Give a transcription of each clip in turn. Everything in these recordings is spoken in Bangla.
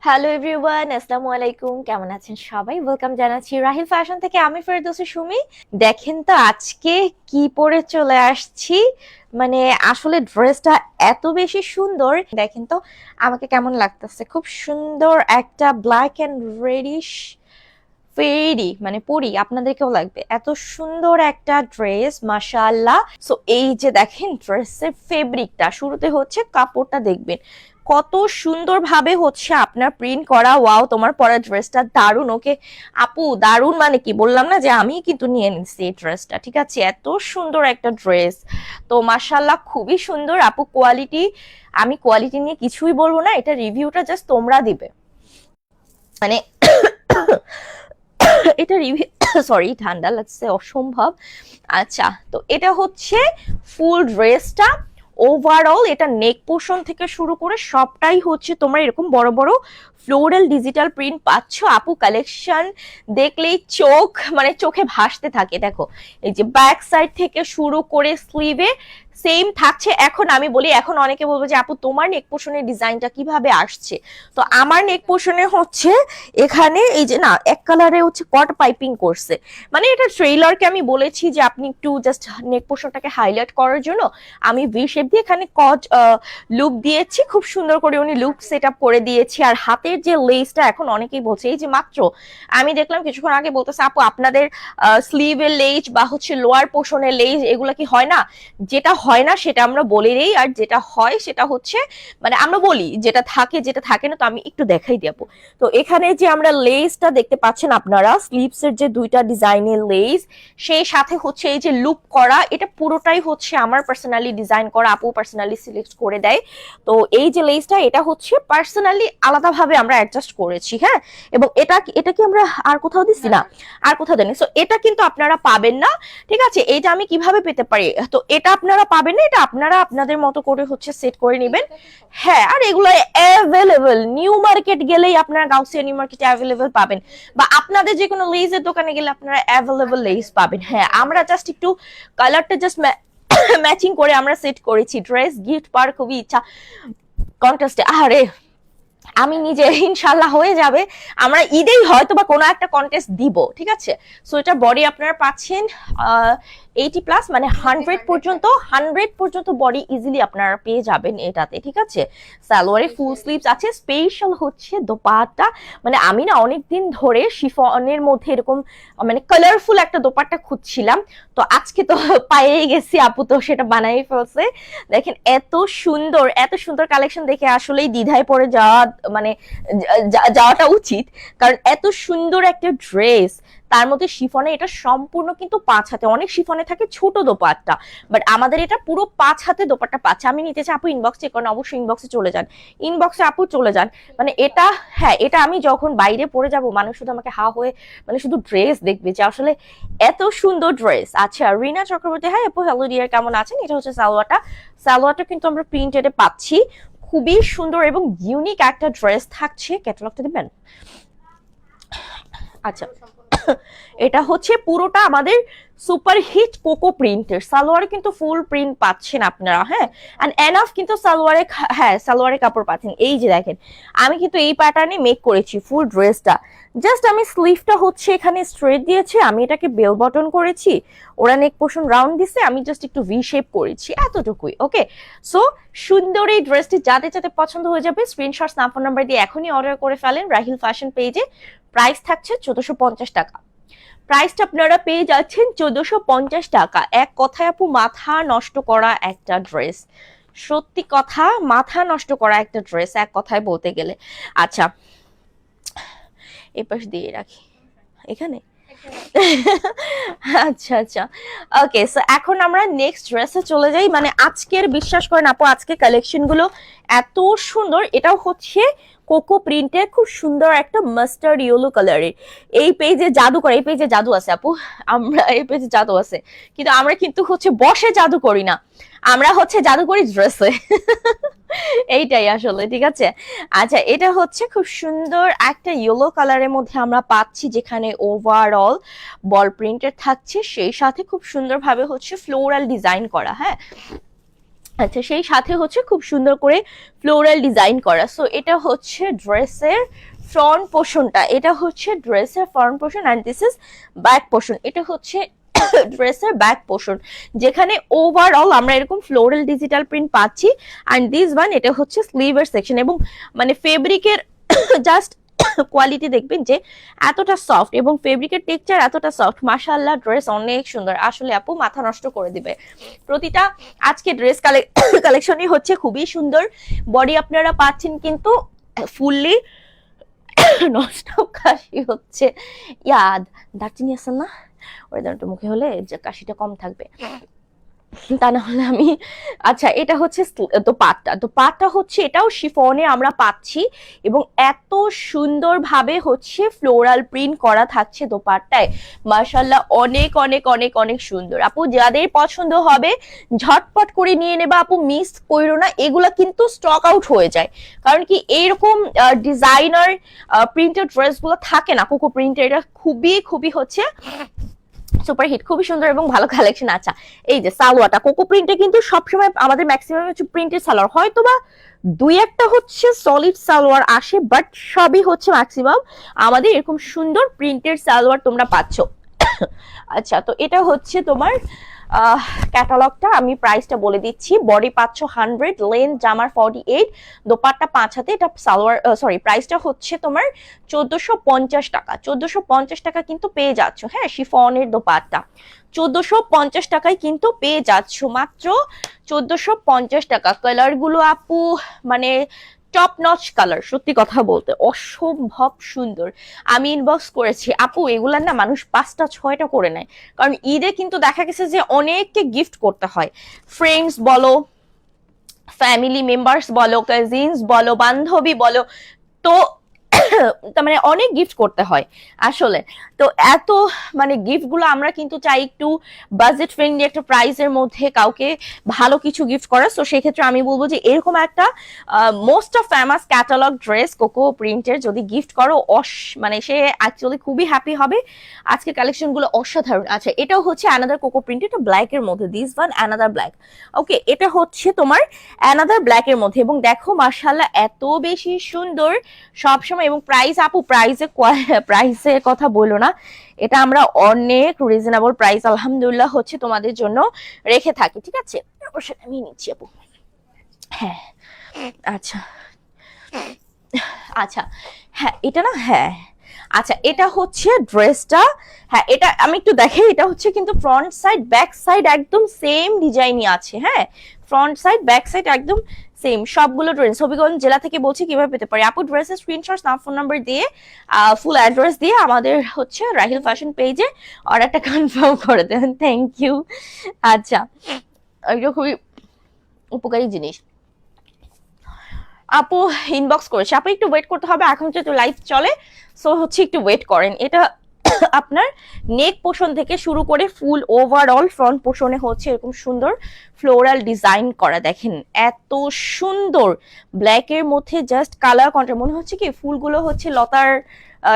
হ্যালো এভরিওয়ান, আসসালামু আলাইকুম। কেমন আছেন সবাই? ওয়েলকাম জানাচ্ছি রাহিল ফ্যাশন থেকে। আমি ফেরদৌসী সুমি। দেখেন তো আজকে কি পরে চলে আসছি। মানে আসলে ড্রেসটা এত বেশি সুন্দর। দেখেন তো আমাকে কেমন লাগতেছে। খুব সুন্দর একটা ব্ল্যাক এন্ড রেডিশ ফেরি, মানে পরি, আপনাদেরকেও লাগবে। এত সুন্দর একটা ড্রেস, মাশাআল্লাহ। সো এই যে দেখেন ড্রেসের ফেব্রিকটা, শুরুতে হচ্ছে কাপড়টা দেখবেন কত সুন্দর ভাবে হচ্ছে আপনার প্রিন্ট করা। ওয়াও, তোমার পরা ড্রেসটা দারুণ। ওকে আপু, দারুণ মানে কি বললাম না যে আমি কিন্তু নিয়ে নিচ্ছি এই ড্রেসটা, ঠিক আছে? এত সুন্দর একটা ড্রেস, তো মাশাআল্লাহ খুবই সুন্দর আপু। কোয়ালিটি, আমি কোয়ালিটি নিয়ে কিছুই বলবো না, এটা রিভিউটা জাস্ট তোমরা দিবে। মানে এটা রিভিউ সরি, ঠান্ডা লাগছে অসম্ভব। আচ্ছা, তো এটা হচ্ছে ফুল ড্রেসটা। ওভারঅল এটা নেক পোর্শন থেকে শুরু করে সবটাই হচ্ছে তোমরা এরকম বড় বড় ফ্লোরাল ডিজিটাল প্রিন্ট পাচ্ছ আপু। কালেকশন দেখলেই চোখ, মানে চোখে ভাসতে থাকে। দেখো এই যে ব্যাক সাইড থেকে শুরু করে স্লিভে সেম থাকছে। এখন আমি বলি, এখন অনেকে বলবো যে আপু তোমার নেক পোর্শনের ডিজাইনটা কিভাবে আসছে। তো আমার নেক পোর্শনে হচ্ছে এখানে এই যে না, এক কালারে হচ্ছে কট পাইপিং করছে। মানে এটা ট্রেইলারকে আমি বলেছি যে আপনি একটু জাস্ট নেক পোর্শনটাকে হাইলাইট করার জন্য আমি ভি শেপ দিয়ে এখানে কট লুপ দিয়েছি। খুব সুন্দর করে উনি লুপ সেট আপ করে দিয়েছি। আর হাতের যে লেসটা, এখন অনেকেই বলছে, এই যে মাত্র আমি দেখলাম কিছুক্ষণ আগে বলতেছে আপু আপনাদের স্লিভের লেজ বা হচ্ছে লোয়ার পোর্শনের লেজ এগুলা কি হয় না? যেটা হয় না সেটা আমরা বলে দেই, আর যেটা হয় সেটা হচ্ছে মানে আমরা বলি যেটা থাকে, যেটা থাকে না। তো আমি একটু দেখাই দেবো। তো এখানে যে আমরা লেসটা দেখতে পাচ্ছেন আপনারা, স্লিভস এর যে দুইটা ডিজাইনের লেস, সেই সাথে হচ্ছে এই যে লুপ করা, এটা পুরোটাই হচ্ছে আমার পার্সোনালি ডিজাইন করা, আপু পার্সোনালি সিলেক্ট করে দেয়। তো এই যে লেসটা, এটা হচ্ছে পার্সোনালি আলাদাভাবে আমরা অ্যাডজাস্ট করেছি, হ্যাঁ। এবং এটা এটা কি আমরা আর কোথাও দিচ্ছি না, আর কোথাও দেয়নি। সো এটা কিন্তু আপনারা পাবেন না, ঠিক আছে? এটা আমি কিভাবে পেতে পারি? তো এটা আপনারা পাবেন না, এটা আপনারা আপনাদের মতো করে হচ্ছে সেট করে নেবেন। হ্যাঁ, আর এগুলো অ্যাভেলেবল, নিউ মার্কেট গেলেই আপনারা, গাউসিয়া নিউ মার্কেটে অ্যাভেলেবল পাবেন, বা আপনাদের যে কোনো লেজের দোকানে গেলে আপনারা অ্যাভেলেবল লেস পাবেন। হ্যাঁ, আমরা জাস্ট একটু কালারটা জাস্ট ম্যাচিং করে আমরা সেট করেছি। ড্রেস গিফট পাওয়ার খুবই ইচ্ছা কন্ট্রাস্টে। আরে আমি নিজে ইনশাল্লাহ হয়ে যাবে, আমরা ঈদেই হয়তো বা কোনো একটা কন্টেস্ট দিব, ঠিক আছে? সো এটা বডি আপনারা পাচ্ছেন 80+, মানে 100 পর্যন্ত বডি ইজিলি আপনারা পেয়ে যাবেন এটাতে, ঠিক আছে? সালোয়ারে ফুল স্লিভস আছে, স্পেশাল হচ্ছে দোপাট্টা। মানে আমি না অনেকদিন ধরে শিফনের মধ্যে এরকম মানে কালারফুল একটা দোপাট্টা খুঁজছিলাম, তো আজকে তো পাইয়ে গেছি, আপু তো সেটা বানাই ফেলছে। দেখেন এত সুন্দর, এত সুন্দর কালেকশন দেখে আসলেই দ্বিধায় পড়ে যাওয়া, মানে যাওয়াটা উচিত। কারণ এত সুন্দর একটা ড্রেস, তার মধ্যে শিফনে, এটা সম্পূর্ণ কিন্তু 5 হাতে। অনেক শিফনে থাকে ছোট দোপাট্টা, বাট আমাদের এটা পুরো 5 হাতে দোপাট্টা পাচ্ছে। আমি নিতে চাই আপু, ইনবক্স চেক করেন, অবশ্যই ইনবক্সে চলে যান, ইনবক্সে আপু চলে যান। মানে এটা, হ্যাঁ, এটা আমি যখন বাইরে পরে যাব মানুষ শুধু আমাকে হা হয়ে, মানে শুধু ড্রেস দেখবে যে আসলে এত সুন্দর ড্রেস। আচ্ছা, রিনা চক্রবর্তী, হ্যাঁ আপু, হ্যালো ডিয়ার, কেমন আছেন? এটা হচ্ছে সালোয়ারটা। সালোয়ারটা কিন্তু আমরা প্রিন্টেডে পাচ্ছি। খুবই সুন্দর এবং ইউনিক একটা ড্রেস থাকছে। ক্যাটালগটা দিবেন? আচ্ছা, এটা হচ্ছে পুরোটা আমাদের সুপার হিট কোকো প্রিন্টের সালোয়ার, কিন্তু ফুল প্রিন্ট পাচ্ছেন আপনারা, হ্যাঁ। এন্ড এনাফ কিন্তু সালোয়ারে, হ্যাঁ সালোয়ারে কাপড় পাচ্ছেন। এই যে দেখেন, আমি কিন্তু এই প্যাটার্নে মেক করেছি ফুল ড্রেসটা। জাস্ট আমি স্লিভটা হচ্ছে এখানে স্ট্রেট দিয়েছি, আমি এটাকে বেল বটন করেছি, ওরা নেক পোর্শন রাউন্ড দিছে, আমি জাস্ট একটু ভি শেপ করেছি, এতটুকুই। ওকে, সো সুন্দর এই ড্রেসটি যাদের যাতে পছন্দ হয়ে যাবে, স্ক্রিনশট, ফোন নাম্বার দিয়ে এখনই অর্ডার করে ফেলেন রাহিল ফ্যাশন পেজে। প্রাইস থাকছে 1450 টাকা। প্রাইসটা আপনারা পেয়ে যাচ্ছেন 1450 টাকা। এক কথায় আপু মাথা নষ্ট করা একটা ড্রেস, সত্যি কথা, মাথা নষ্ট করা একটা ড্রেস এক কথায় বলতে গেলে। আচ্ছা, এপাশ দিয়ে রাখি এখানে। আচ্ছা আচ্ছা, ওকে। সো এখন আমরা নেক্সট ড্রেসে চলে যাই। মানে আজকের, বিশ্বাস করেন আপু, আজকে কালেকশন গুলো এত সুন্দর। এটাও হচ্ছে কোকো প্রিন্টের, খুব সুন্দর একটা মাস্টার্ড ইয়েলো কালারের। এই পেজে জাদু করে, এই পেজে জাদু আছে আপু, আমরা এই পেজে জাদু আছে, কিন্তু আমরা কিন্তু হচ্ছে বসে জাদু করি না, আমরা হচ্ছে জাদু করি ড্রেসে। এইটাই আসলে, ঠিক আছে? আচ্ছা, এটা হচ্ছে খুব সুন্দর একটা ইয়েলো কালারের মধ্যে আমরা পাচ্ছি, যেখানে ওভারঅল বল প্রিন্টের থাকছে, সেই সাথে খুব সুন্দরভাবে হচ্ছে ফ্লোরাল ডিজাইন করা, হ্যাঁ। আচ্ছা, সেই সাথে হচ্ছে খুব সুন্দর করে ফ্লোরাল ডিজাইন করা। সো এটা হচ্ছে ড্রেসের ফ্রন্ট পোর্শনটা, এটা হচ্ছে ড্রেসের front portion and this is back portion. এটা হচ্ছে ড্রেসের ব্যাক পোর্শন, যেখানে ওভারঅল আমরা এরকম ফ্লোরাল ডিজিটাল প্রিন্ট পাচ্ছি। অ্যান্ড দিস ওয়ান এটা হচ্ছে স্লিভের সেকশন, এবং মানে ফেব্রিকের জাস্ট কোয়ালিটি দেখবেন যে এতটা সফট, এবং ফেব্রিকের টেক্সচার এতটা সফট, মাশাআল্লাহ ড্রেস অনেক সুন্দর। আসলে আপু মাথা নষ্ট করে দিবে প্রতিটা আজকে ড্রেস কালেকশনই হচ্ছে খুবই সুন্দর। বডি আপনারা পাচ্ছেন কিন্তু ফুললি নষ্ট, কাশি হচ্ছে, ইয়াদ দারচিনি আছে না, ওই একটু মুখে হলে যে কাশিটা কম থাকবে, তা না হলে আমি। আচ্ছা, এটা হচ্ছে দোপাট্টা। দোপাট্টা হচ্ছে এটাও শিফনে আমরা পাচ্ছি, এবং এত সুন্দর ভাবে হচ্ছে ফ্লোরাল প্রিন্ট করা থাকছে দোপাট্টায়, মাশাআল্লাহ অনেক অনেক অনেক অনেক সুন্দর। আপু যাদের পছন্দ হবে ঝটপট করে নিয়ে নেবা আপু, মিস করো না, এগুলা কিন্তু স্টক আউট হয়ে যায়। কারণ কি এইরকম ডিজাইনার প্রিন্টেড ড্রেস গুলো থাকে না, কোকো প্রিন্টের, এটা খুবই খুবই হচ্ছে সুপার হিট, খুবই সুন্দর এবং ভালো কালেকশন। আচ্ছা, এই যে সালোয়ারটা কোকো প্রিন্টে কিন্তু সবসময় আমাদের ম্যাক্সিমাম হচ্ছে প্রিন্টের সালোয়ার, হয়তো বা দুই একটা হচ্ছে সলিড সালোয়ার আসে, বাট সবই হচ্ছে ম্যাক্সিমাম আমাদের এরকম সুন্দর প্রিন্টের সালোয়ার তোমরা পাচ্ছ। আচ্ছা, তো এটা হচ্ছে তোমার ক্যাটালগটা, আমি প্রাইসটা বলে দিচ্ছি। বডি পাচ্ছ 100, লেন্থ জামার 48, দোপাট্টা 5 হাতে, এটা সালোয়ার সরি প্রাইসটা হচ্ছে তোমার 1450 টাকা। 1450 টাকা কিন্তু পেয়ে যাচ্ছ, হ্যাঁ, শিফনের দোপাট্টা 1450 টাকায় কিন্তু পেয়ে যাচ্ছ, মাত্র 1450 টাকা। কালার গুলো আপু মানে টপ নচ কালার, সত্যি কথা বলতে অসম্ভব সুন্দর। আমি ইনবক্স করেছি আপু, এগুলার না মানুষ 5টা 6টা করে নেয়, কারণ ঈদে কিন্তু দেখা গেছে যে অনেককে গিফট করতে হয়, ফ্রেন্ডস বলো, ফ্যামিলি মেম্বার্স বলো, কাজিনস বলো, বান্ধবী বলো, তো তার মানে অনেক গিফট করতে হয় আসলে। তো এত মানে গিফট গুলো আমরা কিন্তু চাই একটু বাজেট ফ্রেন্ডলি একটা প্রাইসের মধ্যে কাউকে ভালো কিছু গিফট করা। তো সেক্ষেত্রে আমি বলবো যে এরকম একটা most of famous catalogue dress cocoa প্রিন্টের যদি গিফট করো, মানে সে অ্যাকচুয়ালি খুবই হ্যাপি হবে। আজকে কালেকশন গুলো অসাধারণ। আচ্ছা, এটাও হচ্ছে অ্যানাদার কোকো প্রিন্ট, এটা ব্ল্যাক এর মধ্যে, দিস ওয়ান অ্যানাদার ব্ল্যাক। ওকে, এটা হচ্ছে তোমার অ্যানাদার ব্ল্যাক এর মধ্যে, এবং দেখো মাশাআল্লাহ এত বেশি সুন্দর সবসময়। এবং প্রাইস আপু, প্রাইসের কথা বলো না, এটা আমরা অনেক রিজনেবল প্রাইস আলহামদুলিল্লাহ হচ্ছে তোমাদের জন্য রেখে থাকি, ঠিক আছে? সেটা আমি নিচ্ছি আপু, হ্যাঁ। আচ্ছা আচ্ছা, হ্যাঁ এটা না, হ্যাঁ আচ্ছা, এটা হচ্ছে ড্রেসটা, হ্যাঁ এটা আমি একটু দেখাই। এটা হচ্ছে কিন্তু ফ্রন্ট সাইড ব্যাক সাইড একদম সেম ডিজাইনই আছে, হ্যাঁ, ফ্রন্ট সাইড ব্যাক সাইড একদম সেম সবগুলো ড্রেস। হবিগঞ্জ জেলা থেকে বলছি কিভাবে পেতে পারি আপু, ড্রেসের স্ক্রিনশট, নাম, ফোন নাম্বার দিয়ে ফুল অ্যাড্রেস দিয়ে আমাদের হচ্ছে রাহিল ফ্যাশন পেজে অর্ডারটা কনফার্ম করে দেন, থ্যাংক ইউ। আচ্ছা, এটা খুবই উপকারী জিনিস। আপু ইনবক্স করেছে, আপু একটু ওয়েট করতে হবে, এখন যেহেতু লাইভ চলে সো হচ্ছে একটু ওয়েট করেন। এটা আপনার নেক পোর্শন থেকে শুরু করে ফুল ওভারঅল ফ্রন্ট পোর্শনে হচ্ছে এরকম সুন্দর ফ্লোরাল ডিজাইন করা, দেখেন এত সুন্দর ব্ল্যাকের মধ্যে জাস্ট কালার কন্ট্রাস্ট, মনে হচ্ছে কি ফুলগুলো হচ্ছে লতার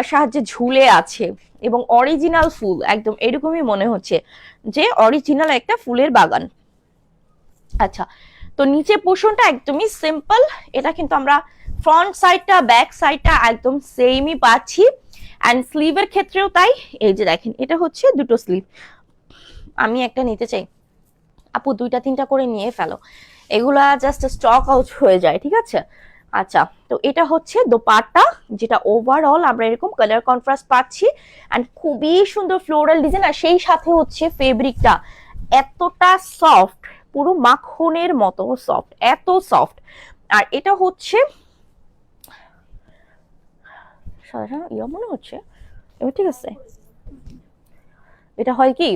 সাহায্যে ঝুলে আছে, এবং অরিজিনাল ফুল একদম এরকমই মনে হচ্ছে যে অরিজিনাল একটা ফুলের বাগান। আচ্ছা, তো নিচে পোর্শনটা একদমই সিম্পল, এটা কিন্তু আমরা ফ্রন্ট সাইডটা ব্যাক সাইডটা একদম সেমই পাচ্ছি, অ্যান্ড স্লিভের ক্ষেত্রেও তাই। এই যে দেখেন, এটা হচ্ছে দুটো স্লিভ, আমি একটা নিতে চাই আপু, 2টা 3টা করে নিয়ে ফেলো, এগুলা জাস্ট স্টক আউট হয়ে যায়, ঠিক আছে? আচ্ছা, তো এটা হচ্ছে দোপাট্টা, যেটা ওভারঅল আমরা এরকম কালার কন্ট্রাস্ট পাচ্ছি, অ্যান্ড খুবই সুন্দর ফ্লোরাল ডিজাইন, আর সেই সাথে হচ্ছে ফেব্রিকটা এতটা সফট, পুরো মাখনের মতো সফট, এত সফট। আর এটা হচ্ছে মনে হচ্ছে এবার ঠিক আছে, এটা হয় কি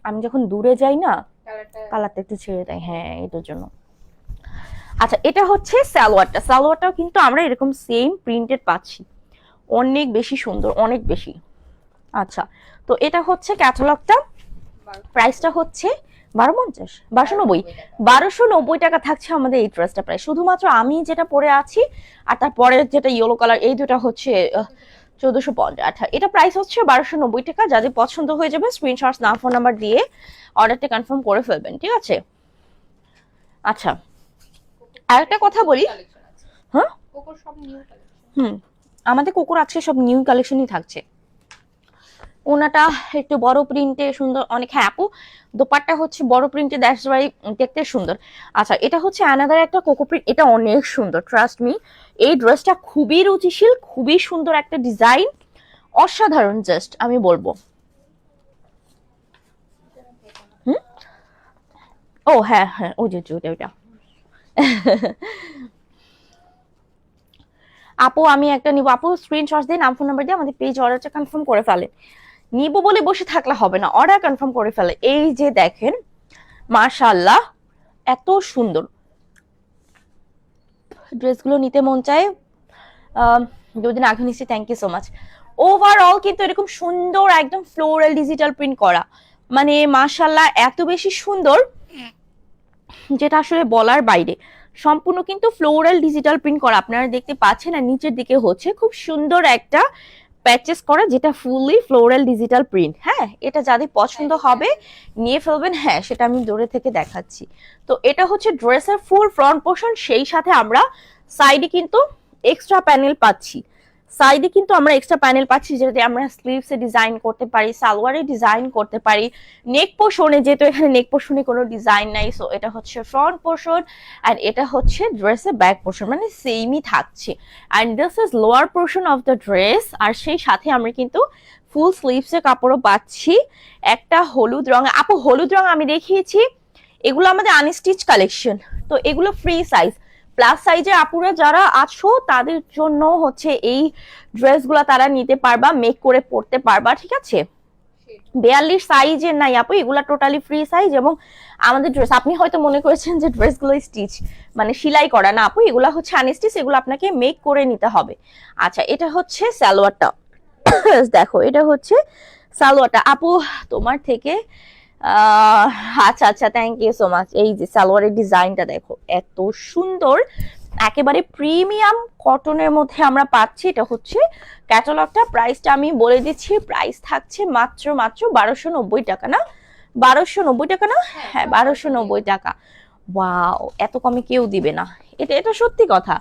আমি যখন দূরে যাই না কালারটা একটু ছেড়ে দেয়, হ্যাঁ এটার জন্য। আচ্ছা, এটা হচ্ছে সালোয়ারটা, সালোয়ারটাও কিন্তু আমরা এরকম সেম প্রিন্টেড পাচ্ছি, অনেক বেশি সুন্দর, অনেক বেশি। আচ্ছা, তো এটা হচ্ছে ক্যাটালগটা, প্রাইসটা হচ্ছে 1250, 1290, 1290 টাকা থাকছে আমাদের এই ড্রেসটা প্রাইস। শুধুমাত্র আমি যেটা পরে আছি আর তারপরে যেটা ইয়েলো কালার, এই দুটা হচ্ছে 1450। আচ্ছা, এটা প্রাইস হচ্ছে 1290 টাকা। যাদের পছন্দ হয়ে যাবে স্ক্রিনশট, নাম, ফোন নাম্বার দিয়ে অর্ডারটা কনফার্ম করে ফেলবেন, ঠিক আছে? আচ্ছা আরেকটা কথা বলি, হ্যাঁ আমাদের কোকোর আজকে সব নিউ কালেকশনই থাকছে। ওনাটা একটু বড় প্রিন্টে সুন্দর অনেক, হ্যাঁ আপু দোপাট্টা হচ্ছে বড় প্রিন্টে, দ্যাটস ওয়াই দেখতে সুন্দর। আচ্ছা এটা হচ্ছে অ্যানাদার একটা কোকো প্রিন্ট, এটা অনেক সুন্দর, ট্রাস্ট মি। এই ড্রেসটা খুবই রুচিশীল, খুবই সুন্দর একটা ডিজাইন, অসাধারণ, জাস্ট আমি বলবো। ও হ্যাঁ হ্যাঁ ওই যে ওইটা আপু আমি একটা নিব, আপু স্ক্রিনশট দিয়ে নাম ফোন নাম্বার দিয়ে আমাদের পেজ অর্ডারটা কনফার্ম করে ফেলে। নিব বলে বসে থাকলে হবে না, অর্ডার কনফার্ম করে ফেলে। এই যে দেখেন মাশাআল্লাহ এত সুন্দর ড্রেসগুলো, নিতে মন চায়। দুদিন আগে নিচ্ছি, thank you so much. Overall কিন্তু এরকম সুন্দর একদম ফ্লোরাল ডিজিটাল প্রিন্ট করা, মানে মাশাআল্লাহ এত বেশি সুন্দর যেটা আসলে বলার বাইরে। সম্পূর্ণ কিন্তু ফ্লোরাল ডিজিটাল প্রিন্ট করা, আপনারা দেখতে পাচ্ছেন। আর নিচের দিকে হচ্ছে খুব সুন্দর একটা প্যাচেস করা, যেটা ফুললি ফ্লোরাল ডিজিটাল প্রিন্ট। হ্যাঁ এটা যাদের পছন্দ হবে নিয়ে ফেলবেন। হ্যাঁ সেটা আমি দূরে থেকে দেখাচ্ছি। তো এটা হচ্ছে ড্রেসের ফুল ফ্রন্ট পোর্শন, সেই সাথে আমরা সাইডে কিন্তু এক্সট্রা প্যানেল পাচ্ছি। সাইডে কিন্তু আমরা এক্সট্রা প্যানেল পাচ্ছি, যেটাতে আমরা স্লিভসে ডিজাইন করতে পারি, সালোয়ারে ডিজাইন করতে পারি, নেক পোর্শনে, যেহেতু এখানে নেক পোর্শনে কোনো ডিজাইন নাই, সো এটা হচ্ছে ফ্রন্ট পোর্শন অ্যান্ড এটা হচ্ছে ড্রেসের ব্যাক পোর্শন, মানে সেমই থাকছে। And this is lower portion of the dress. আর সেই সাথে আমরা কিন্তু ফুল স্লিভসের কাপড়ও পাচ্ছি, একটা হলুদ রঙ। আপু হলুদ রঙ আমি দেখিয়েছি, এগুলো আমাদের আনস্টিচ কালেকশন, তো এগুলো ফ্রি সাইজ। প্লাস সাইজের আপুরা যারা আছো তাদের জন্য হচ্ছে এই ড্রেসগুলো তারা নিতে পারবা, মেক করে পড়তে পারবা, ঠিক আছে। 42 সাইজের নাই আপু, এগুলা টোটালি ফ্রি সাইজ। এবং আমাদের ড্রেস, আপনি হয়তো মনে করেছেন যে ড্রেসগুলো স্টিচ মানে সেলাই করা, না আপু এগুলা হচ্ছে আনস্টিচ, এগুলো আপনাকে মেক করে নিতে হবে। আচ্ছা এটা হচ্ছে সালোয়ারটা দেখো, এটা হচ্ছে সালোয়ারটা। আপু তোমার থেকে আচ্ছা আচ্ছা থ্যাংক ইউ সো মাচ। এই যে সালোয়ারের ডিজাইনটা দেখো এত সুন্দর, একেবারে প্রিমিয়াম কটনের মধ্যে আমরা পাচ্ছি। এটা হচ্ছে ক্যাটালগটা, প্রাইসটা আমি বলে দিচ্ছি, প্রাইস থাকছে মাত্র মাত্র 1290 টাকা, না 1290 টাকা না, হ্যাঁ 1290 টাকা। ওয়াও এত কমে কেউ দিবে না, এটা এটা সত্যি কথা,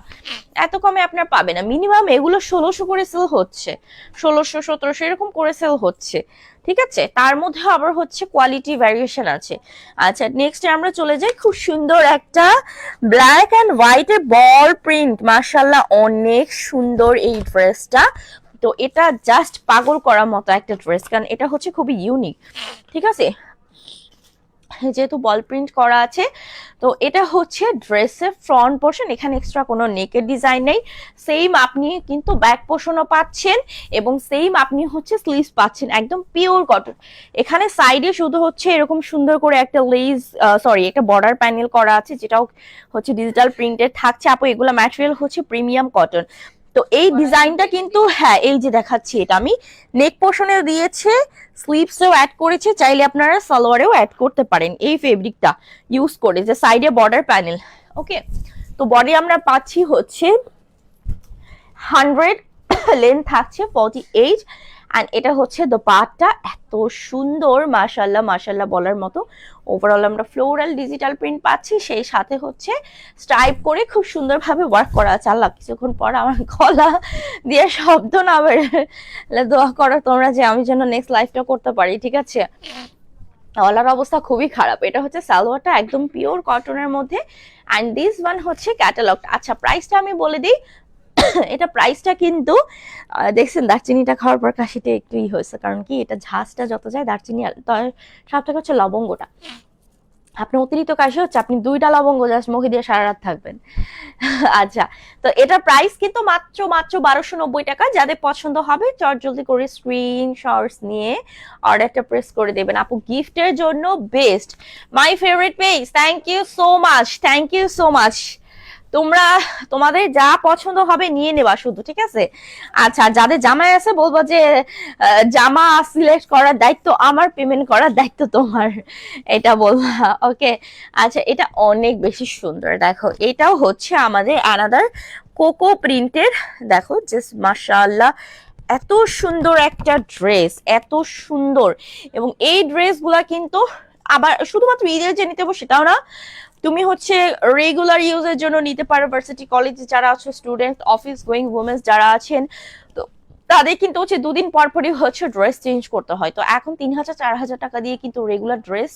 এত কমে আপনার পাবে না। মিনিমাম এগুলো 1600 করে সেল হচ্ছে, 1600 1700 এরকম করে সেল হচ্ছে, ঠিক আছে। তার মধ্যে আবার হচ্ছে কোয়ালিটি ভ্যারিয়েশন আছে। আচ্ছা নেক্সট আমরা চলে যাই, খুব সুন্দর একটা ব্ল্যাক এন্ড হোয়াইট এর বল প্রিন্ট, মাশাআল্লাহ অনেক সুন্দর এই ড্রেসটা। তো এটা জাস্ট পাগল করার মতো একটা ড্রেস, কারণ এটা হচ্ছে খুবই ইউনিক, ঠিক আছে, যেহেতু বল প্রিন্ট করা আছে। তো এটা হচ্ছে ড্রেসের ফ্রন্ট পোর্শন, এখানে এক্সট্রা কোনো নেকের ডিজাইন নেই। সেম আপনি কিন্তু ব্যাক পোর্শনও পাচ্ছেন এবং সেম আপনি হচ্ছে স্লিভস পাচ্ছেন, একদম পিওর কটন। এখানে সাইডে শুধু হচ্ছে এরকম সুন্দর করে একটা লেস সরি একটা বর্ডার প্যানেল করা আছে, যেটাও হচ্ছে ডিজিটাল প্রিন্টেড থাকছে। আপু এগুলো ম্যাটেরিয়াল হচ্ছে প্রিমিয়াম কটন। তো এই ডিজাইনটা কিন্তু, হ্যাঁ এই যে দেখাচ্ছি, এটা আমি নেক পোর্শনেও দিয়েছে, স্লিভসেও অ্যাড করেছে, চাইলে আপনারা সালোয়ারেও অ্যাড করতে পারেন এই ফেব্রিকটা ইউজ করে, যে সাইডে বর্ডার প্যানেল। ওকে তো বডি আমরা পাচ্ছি হচ্ছে 100, লেন্থ থাকছে 48 অ্যান্ড এটা হচ্ছে দোপাট্টা, এত সুন্দর মাশাআল্লাহ মাশাআল্লাহ বলার মতো। ওভারঅল আমরা ফ্লোরাল ডিজিটাল প্রিন্ট পাচ্ছি, সেই সাথে হচ্ছে স্ট্রাইপ করে খুব সুন্দরভাবে ওয়ার্ক করা আছে। আল্লাহ কিছুক্ষণ পর আমার গলা দিয়ে শব্দ না বের, দোয়া করো তোমরা যে আমি যেন নেক্সট লাইফটা করতে পারি, ঠিক আছে। গলার অবস্থা খুবই খারাপ। এটা হচ্ছে সালোয়ারটা একদম পিওর কটনের মধ্যে অ্যান্ড দিস ওয়ান হচ্ছে ক্যাটালগ। আচ্ছা প্রাইসটা আমি বলে দিই, এটা প্রাইসটা কিন্তু দেখছেন দারচিনিটা খাওয়ার পর কাশিটা একটুই হয়েছে, কারণ কি এটা ঝাঁজটা যত যায় দারচিনি সব থেকে হচ্ছে লবঙ্গটা, আপনার অতিরিক্ত কাশি হচ্ছে, আপনি 2টা লবঙ্গ জাস্ট মুখে দিয়ে সারা রাত থাকবেন। আচ্ছা তো এটা প্রাইস কিন্তু মাত্র মাত্র 1290 টাকা। যাদের পছন্দ হবে চট জলদি করে স্ক্রিনশটস নিয়ে অর্ডারটা প্রেস করে দেবেন। আপু গিফটের জন্য best, my favourite page, thank you so much, thank you so much. তোমরা তোমাদের যা পছন্দ হবে নিয়ে নেবা শুধু, ঠিক আছে। আচ্ছা যাদের জামাই আছে বলবো যে জামা সিলেক্ট করার দায়িত্ব আমার, পেমেন্ট করার দায়িত্ব তোমার, এটা বলবা, ওকে। আচ্ছা এটা অনেক বেশি সুন্দর, দেখো এটাও হচ্ছে আমাদের অ্যানাদার কোকো প্রিন্টের, দেখো জাস্ট মাশাআল্লাহ এত সুন্দর একটা ড্রেস, এত সুন্দর। এবং এই ড্রেসগুলা কিন্তু আবার শুধুমাত্র ঈদের যে নিতে হবে সেটাও না, তুমি হচ্ছে রেগুলার ইউজের জন্য নিতে পারো, ভার্সিটি কলেজে যারা আছে স্টুডেন্ট, অফিস গোয়িং উমেন্স যারা আছেন, তো তাদের কিন্তু হচ্ছে দুদিন পর পরই হচ্ছে ড্রেস চেঞ্জ করতে হয়। তো এখন 3,000 4,000 টাকা দিয়ে কিন্তু রেগুলার ড্রেস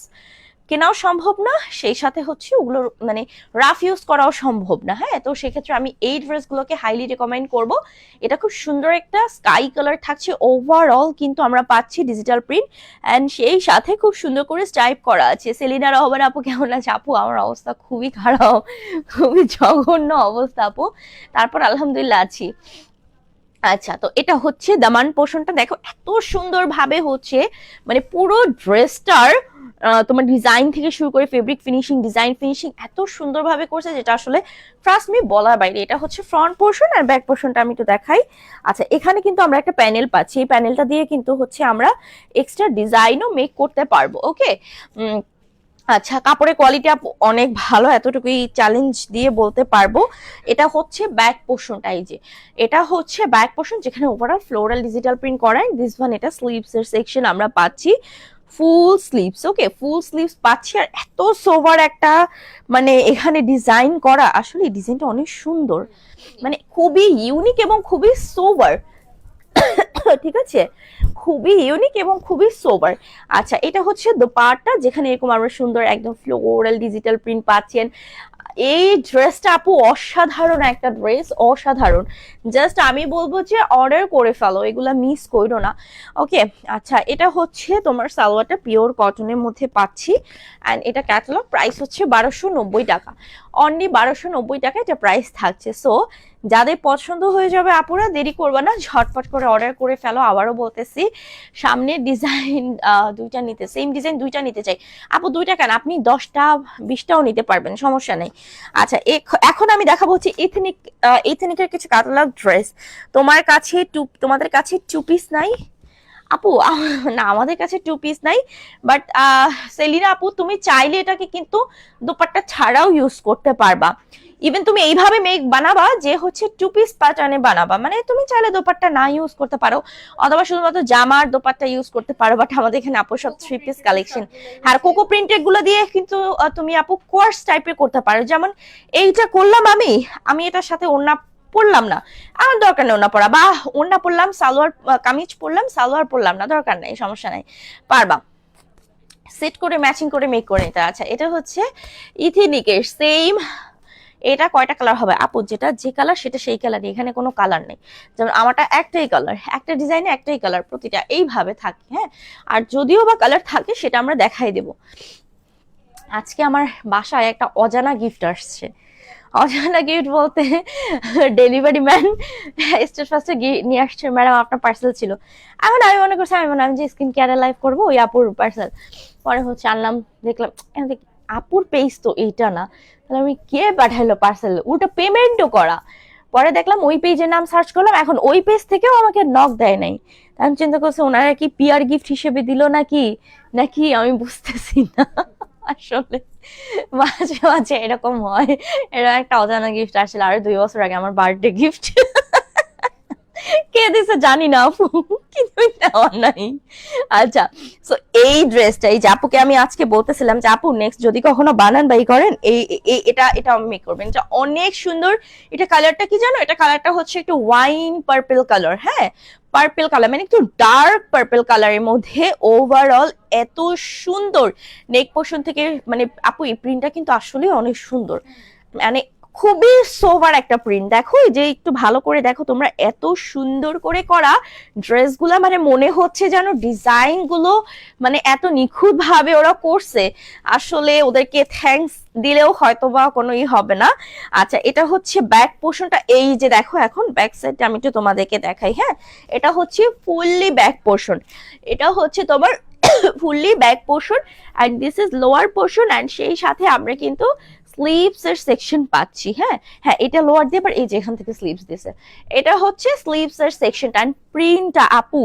কেনাও সম্ভব না, সেই সাথে হচ্ছে ওগুলো মানে রাফ ইউজ করাও সম্ভব না। হ্যাঁ, তো সেক্ষেত্রে আমি এই ড্রেসগুলোকে হাইলি রেকমেন্ড করব। এটা খুব সুন্দর একটা স্কাই কালার থাকছে, ওভারঅল কিন্তু আমরা পাচ্ছি ডিজিটাল প্রিন্ট অ্যান্ড সেই সাথে খুব সুন্দর করে স্টাইপ করা আছে। সেলিনা রহমান আপু কেমন আছে? আপু আমার অবস্থা খুবই খারাপ, খুবই জঘন্য অবস্থা আপু, তারপর আলহামদুলিল্লাহ আছি। আচ্ছা, তো এটা হচ্ছে দামান পোর্শনটা দেখো এত সুন্দর ভাবে হচ্ছে মানে পুরো ড্রেসটার তোমার ডিজাইন থেকে শুরু করে ফেব্রিক ফিনিশিং, ডিজাইন ফিনিশিং এত সুন্দরভাবে করছে যেটা আসলে ট্রাস্ট মি বলার বাইরে। এটা হচ্ছে ফ্রন্ট পোর্শন আর ব্যাক পোর্শনটা আমি একটু দেখাই। আচ্ছা, এখানে কিন্তু আমরা একটা প্যানেল পাচ্ছি, এই প্যানেলটা দিয়ে কিন্তু হচ্ছে আমরা এক্সট্রা ডিজাইনও মেক করতে পারবো। ওকে, আচ্ছা, কাপড়ের কোয়ালিটি অনেক ভালো, এতটুকুই চ্যালেঞ্জ দিয়ে বলতে পারবো। এটা হচ্ছে ব্যাক পোর্শনটা, এই যে এটা হচ্ছে ব্যাক পোর্শন যেখানে ওভারঅল ফ্লোরাল ডিজিটাল প্রিন্ট করা। দিস ওয়ান এটা স্লিভস এর সেকশন আমরা পাচ্ছি, ফুল স্লিভস। ওকে, ফুল স্লিভস পাচ্ছি আর এত সোভার একটা মানে এখানে ডিজাইন করা, আসলে ডিজাইনটা অনেক সুন্দর, মানে খুবই ইউনিক এবং খুবই সোভার। ঠিক আছে, খুবই ইউনিক এবং খুবই সোবার। আচ্ছা, এটা হচ্ছে দোপাট্টা যেখানে এরকম আমরা সুন্দর একদম ফ্লোরাল ডিজিটাল প্রিন্ট পাচ্ছেন। এই ড্রেসটা আপু অসাধারণ একটা ড্রেস, অসাধারণ। জাস্ট আমি বলবো যে অর্ডার করে ফেলো, এগুলা মিস করো না। ওকে, আচ্ছা, এটা হচ্ছে তোমার সালোয়ারটা পিওর কটনের মধ্যে পাচ্ছি অ্যান্ড এটা ক্যাটালগ প্রাইস হচ্ছে 1290 টাকা, অনলি 1290 টাকা এটা প্রাইস থাকছে। সো যাদের পছন্দ হয়ে যাবে আপুরা দেরি করবে না, ঝটপট করে অর্ডার করে ফেলো। আবারও বলতেছি, সামনের ডিজাইন দুইটা নিতে, সেম ডিজাইন দুইটা নিতে চাই আপু, দুইটা কেন, আপনি 10টা 20টাও নিতে পারবেন, সমস্যা নেই। আচ্ছা, এখন আমি দেখাবো হচ্ছে এথনিকের কিছু ক্যাটালগ ড্রেস। তোমাদের কাছে টু পিস নাই আপু? না, আমাদের কাছে টু পিস নাই, বাট সেলিনা আপু তুমি চাইলে এটাকে কিন্তু দোপাট্টা ছাড়াও ইউজ করতে পারবা। ইভেন তুমি এইভাবে মেক বানাবা যে হচ্ছে টু পিস প্যাটার্নে বানাবা, মানে তুমি চাইলে দোপাট্টা না ইউজ করতে পারো, অথবা শুধুমাত্র জামার দোপাট্টা ইউজ করতে পারো। বাট আমাদের এখানে আপু সব থ্রি পিস কালেকশন। আর কোকো প্রিন্টের গুলো দিয়ে কিন্তু তুমি আপু কোয়ার্স টাইপের করতে পারো। যেমন এইটা করলাম আমি এটার সাথে ওড়না পরলাম না, আমার দরকার নেই ওড়না পরা, বা ওড়না পরলাম সালোয়ার কামিজ পরলাম, সালোয়ার পরলাম না, দরকার নেই, সমস্যা নাই, পারবা সেট করে ম্যাচিং করে মেক করে নিতে। আচ্ছা, এটা হচ্ছে ইথিনিকের সেম। এটা কয়টা কালার হবে আপু? যেটা যে কালার সেটা সেই কালারই, এখানে কোনো কালার নেই। যেমন আমারটা একটাই কালার, একটা ডিজাইনে একটাই কালার, প্রতিটা এইভাবে থাকে। হ্যাঁ, আর যদিও বা কালার থাকে সেটা আমরা দেখাই দেব। আজকে আমার বাসায় একটা অজানা গিফট আসছে। অজানা গিফট বলতে ডেলিভারি ম্যান স্টেট ফার্স্টে নিয়ে আসছে, ম্যাডাম আপনার পার্সেল ছিল। এখন আমি মনে করছি আমি যে স্কিন কেয়ারে লাইভ করবো, ওই আপুর পার্সেল। পরে হচ্ছে আনলাম, দেখলাম আপুর পেজ তো এইটা না, তাহলে আমি কে পাঠাইলো পার্সেল, উল্টো পেমেন্টও করা। পরে দেখলাম ওই পেজের নাম সার্চ করলাম, এখন ওই পেজ থেকেও আমাকে নক দেয় নাই। তখন চিন্তা করছে ওনারা কি পিআর গিফট হিসেবে দিল নাকি নাকি আমি বুঝতেছি না। আসলে মাঝে মাঝে এরকম হয়। এরকম একটা অজানা গিফট আসলে আরো 2 বছর আগে, আমার বার্থডে গিফট। কে দিছে জানি না আপু, কিন্তু নেওয়া নাই। আচ্ছা, সো এই ড্রেসটা, এই যে আপুকে আমি আজকে বলতেছিলাম যে আপু নেক্সট যদি কখনো বানান বাই করেন এটা আমি মেক করবেন, এটা অনেক সুন্দর। এটা কালারটা কি জানো? এটা কালারটা হচ্ছে একটু ওয়াইন পার্পল কালার। হ্যাঁ, পার্পল কালার মানে একটু ডার্ক পার্পল কালারের মধ্যে ওভারঅল এত সুন্দর নেক পোর্শন থেকে, মানে আপু এই প্রিন্টটা কিন্তু আসলে অনেক সুন্দর, মানে খুবই সোভার একটা প্রিন্ট। দেখো এই যে একটু ভালো করে দেখো তোমরা, এত সুন্দর করে করা ড্রেসগুলা, মানে মনে হচ্ছে যেন ডিজাইন গুলো মানে এত নিখুঁত ভাবে ওরা করছে, আসলে ওদেরকে থ্যাঙ্কস দিলেও হয়তো বা কোনো হবে না। আচ্ছা, এটা হচ্ছে ব্যাক পোর্শনটা, এই যে দেখো এখন ব্যাক সাইডটা আমি একটু তোমাদেরকে দেখাই। হ্যাঁ, এটা হচ্ছে ফুললি ব্যাক পোর্শন, এটা হচ্ছে তোমার fully back portion and this is lower portion and সেই সাথে আমরা কিন্তু স্লিভস এর সেকশন পাচ্ছি। হ্যাঁ হ্যাঁ, এটা লোয়ার দিয়ে, আবার এই যে এখান থেকে স্লিভস দিছে, এটা হচ্ছে স্লিভস এর সেকশনটা। এন্ড প্রিন্টটা আপু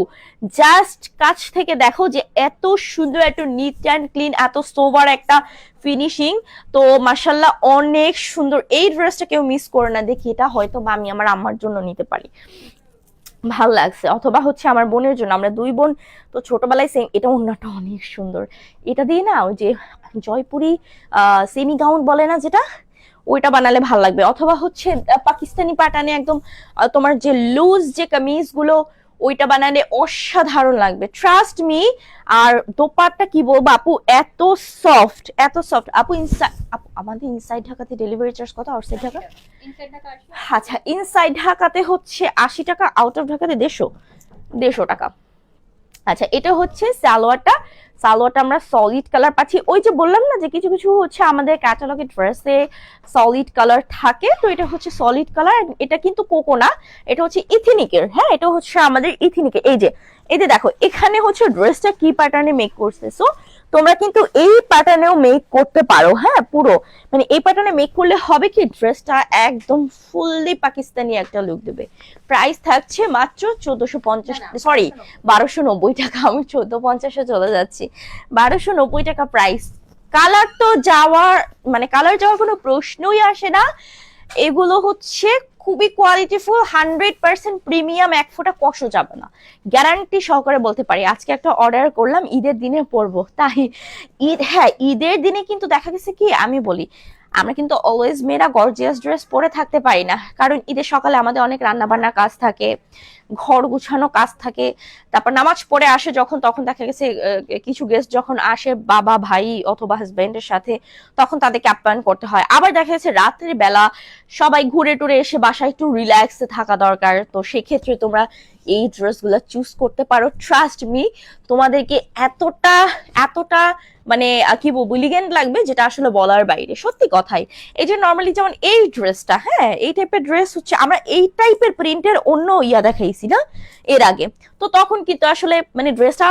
জাস্ট কাছ থেকে দেখো যে এত সুন্দর, এত নিট অ্যান্ড ক্লিন, এত সোবার একটা ফিনিশিং। তো মাশাল্লাহ অনেক সুন্দর। এই ড্রেসটা কেউ মিস করে না, দেখি এটা হয়তো বা আমি আমার আম্মার জন্য নিতে পারি। ভাল লাগছে। অথবা হচ্ছে আমার বোনের জন্য, আমরা দুই বোন তো ছোটবেলায় সেম, এটা ওড়নাটা অনেক সুন্দর, এটা দিয়ে না ওই যে জয়পুরি সেমি গাউন বলে না যেটা, ওইটা বানালে ভাল লাগবে। অথবা হচ্ছে পাকিস্তানি পাটানে একদম তোমার যে লুজ যে কামিজ গুলো, ওইটা বানালে অসাধারণ লাগবে, ট্রাস্ট মি। আর দোপাট্টা কি বলবো আপু, এত সফট, এত সফট আপু। আপু আমাদের ইনসাইড ঢাকাতে ডেলিভারি চার্জ কত, আউটসাইড ঢাকা? আচ্ছা ইনসাইড ঢাকাতে হচ্ছে 80 টাকা, আউট অফ ঢাকাতে 150 টাকা। আচ্ছা এটা হচ্ছে সালোয়ারটা, সালোয়ারটা আমরা সলিড কালার পাচ্ছি। ওই যে বললাম না যে কিছু কিছু হচ্ছে আমাদের ক্যাটালগে ড্রেসে সলিড কালার থাকে, তো এটা হচ্ছে সলিড কালার। এটা কিন্তু কোকো না, এটা হচ্ছে ইথিনিকের। হ্যাঁ এটা হচ্ছে আমাদের ইথিনিকের। এই যে দেখো এখানে হচ্ছে ড্রেসটা কি প্যাটার্নে মেক করছে, সো তোমরা কিন্তু এই প্যাটার্নেও মেক করতে পারো। হ্যাঁ পুরো মানে এই প্যাটার্নে মেক করলে হবে কি, ড্রেসটা একদম ফুললি পাকিস্তানি একটা লুক দেবে। প্রাইস থাকছে মাত্র 1450, সরি 1290 টাকা। আমি 1450-এ চলে যাচ্ছি, 1290 টাকা প্রাইস। কালার তো যাওয়ার মানে কালার যাওয়ার কোনো প্রশ্নই আসে না। এগুলো হচ্ছে খুবই কোয়ালিটিফুল, 100% প্রিমিয়াম, এক ফোঁটা কষ্ট যাবে না, গ্যারান্টি সহকারে বলতে পারি। আজকে একটা অর্ডার করলাম, ঈদের দিনে পরবো, তাই হ্যাঁ ঈদের দিনে কিন্তু দেখা গেছে কি, আমি বলি আমরা কিন্তু অলওয়েজ মেয়েরা গর্জিয়াস ড্রেস পরে থাকতে পারি না, কারণ ঈদের সকালে আমাদের অনেক রান্না বান্নার কাজ থাকে, ঘর গুছানো কাজ থাকে, তারপর নামাজ পড়ে আসে যখন, তখন দেখা গেছে কিছু গেস্ট যখন আসে বাবা ভাই অথবা হাজবেন্ডের সাথে, তখন তাদেরকে আপ্যায়ন করতে হয়। আবার দেখা গেছে রাত্রির বেলা সবাই ঘুরে টুরে এসে বাসায় একটু রিল্যাক্সে থাকা দরকার, তো সেক্ষেত্রে তোমরা এই ড্রেসগুলো চুজ করতে পারো। ট্রাস্ট মি, তোমাদেরকে এতটা এতটা মানে কি বলবো লিগেন্ড লাগবে, যেটা আসলে বলার বাইরে, সত্যি কথাই। এই যে নর্মালি যেমন এই ড্রেসটা, হ্যাঁ এই টাইপের ড্রেস হচ্ছে আমরা এই টাইপের প্রিন্টের অন্য ইয়া দেখাইছি না এর আগে, তো তখন কিন্তু আসলে মানে ড্রেসটা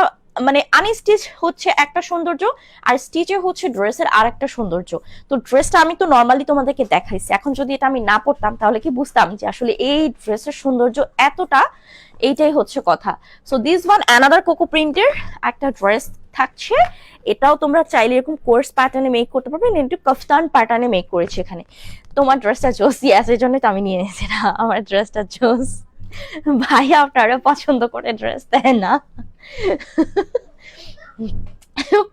মানে আনস্টিচ হচ্ছে একটা সৌন্দর্য, আর স্টিচে হচ্ছে ড্রেসের আর একটা সৌন্দর্য। তো ড্রেসটা আমি তো নর্মালি তোমাদেরকে দেখাইছি, এখন যদি এটা আমি না পড়তাম তাহলে কি বুঝতাম যে আসলে এই ড্রেসের সৌন্দর্য এতটা, এইটাই হচ্ছে কথা। So this one another cocoa প্রিন্টের একটা ড্রেস থাকছে, এটাও তোমরা চাইলে এরকম কোর্স প্যাটার্নে মেক করতে পারবে, একটু কফতান প্যাটার্নে মেক করেছে এখানে। তোমার ড্রেসটা জোস, ইয়াস, এই জন্যই তো আমি নিয়ে নিয়েছি না, আমার ড্রেসটা জোস। ভাই আপনারা পছন্দ করে ড্রেস দেয় না।